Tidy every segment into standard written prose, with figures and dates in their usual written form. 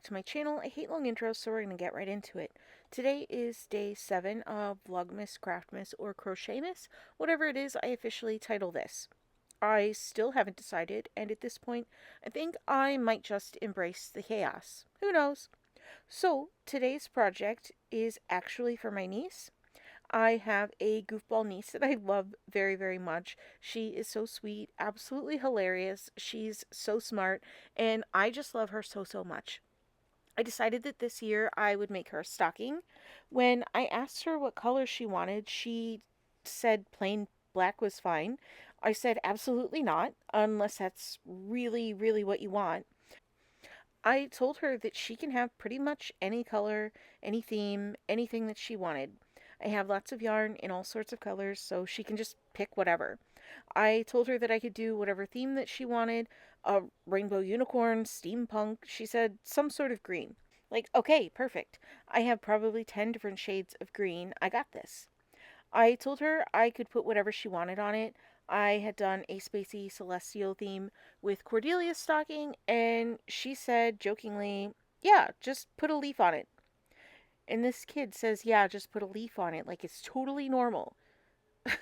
back to my channel. I hate long intros, so we're going to get right into it. Today is day 7 of Vlogmas, Craftmas, or Crochetmas. Whatever it is, I officially title this. I still haven't decided, and at this point, I think I might just embrace the chaos. Who knows? So, today's project is actually for my niece. I have a goofball niece that I love very, very much. She is so sweet, absolutely hilarious. She's so smart, and I just love her so, so much. I decided that this year I would make her a stocking. When I asked her what color she wanted, she said plain black was fine. I said absolutely not, unless that's really, really what you want. I told her that she can have pretty much any color, any theme, anything that she wanted. I have lots of yarn in all sorts of colors, so she can just pick whatever. I told her that I could do whatever theme that she wanted, a rainbow unicorn, steampunk. She said some sort of green. Like, okay, perfect. I have probably 10 different shades of green. I got this. I told her I could put whatever she wanted on it. I had done a spacey celestial theme with Cordelia's stocking, and she said jokingly, yeah, just put a leaf on it. And this kid says, yeah, just put a leaf on it, like it's totally normal.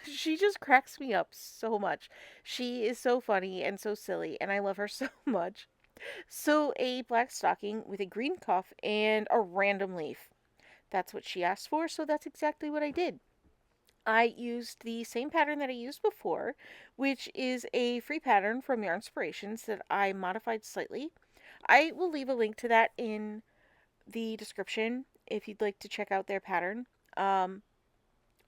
She just cracks me up so much. She is so funny and so silly, and I love her so much. So, a black stocking with a green cuff and a random leaf. That's what she asked for, so that's exactly what I did. I used the same pattern that I used before, which is a free pattern from Yarnspirations that I modified slightly. I will leave a link to that in the description if you'd like to check out their pattern.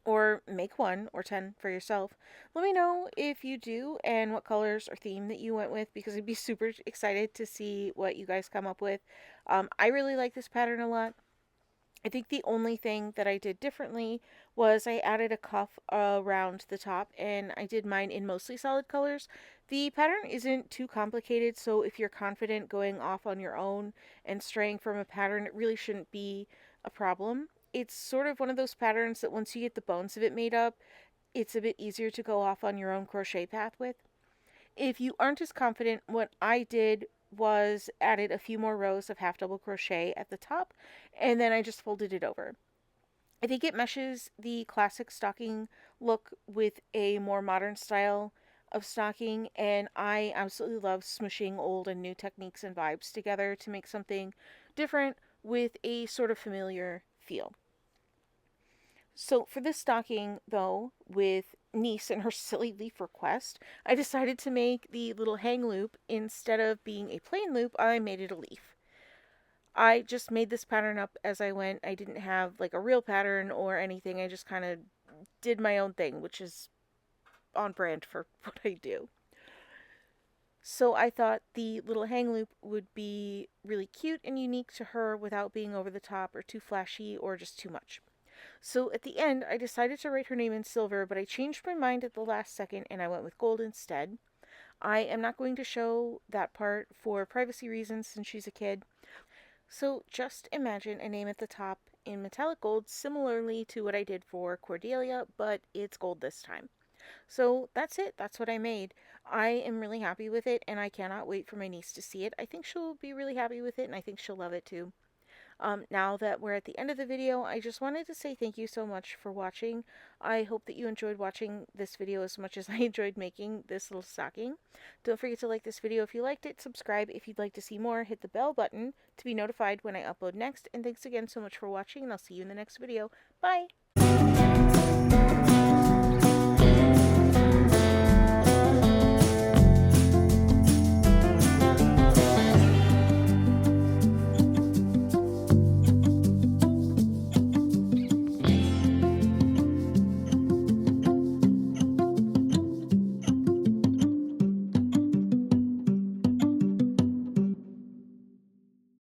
Or make one or 10 for yourself. Let me know if you do and what colors or theme that you went with, because I'd be super excited to see what you guys come up with. I really like this pattern a lot. I think the only thing that I did differently was I added a cuff around the top, and I did mine in mostly solid colors. The pattern isn't too complicated, so if you're confident going off on your own and straying from a pattern, it really shouldn't be a problem. It's sort of one of those patterns that once you get the bones of it made up, it's a bit easier to go off on your own crochet path with. If you aren't as confident, what I did was added a few more rows of half double crochet at the top, and then I just folded it over. I think it meshes the classic stocking look with a more modern style of stocking, and I absolutely love smushing old and new techniques and vibes together to make something different with a sort of familiar feel. So for this stocking, though, with niece and her silly leaf request, I decided to make the little hang loop. Instead of being a plain loop, I made it a leaf. I just made this pattern up as I went. I didn't have like a real pattern or anything. I just kind of did my own thing, which is on brand for what I do. So I thought the little hang loop would be really cute and unique to her without being over the top or too flashy or just too much. So at the end, I decided to write her name in silver, but I changed my mind at the last second and I went with gold instead. I am not going to show that part for privacy reasons since she's a kid. So just imagine a name at the top in metallic gold, similarly to what I did for Cordelia, but it's gold this time. So that's it. That's what I made. I am really happy with it, and I cannot wait for my niece to see it. I think she'll be really happy with it, and I think she'll love it too. Now that we're at the end of the video, I just wanted to say thank you so much for watching. I hope that you enjoyed watching this video as much as I enjoyed making this little stocking. Don't forget to like this video if you liked it, subscribe if you'd like to see more, hit the bell button to be notified when I upload next, and thanks again so much for watching, and I'll see you in the next video. Bye!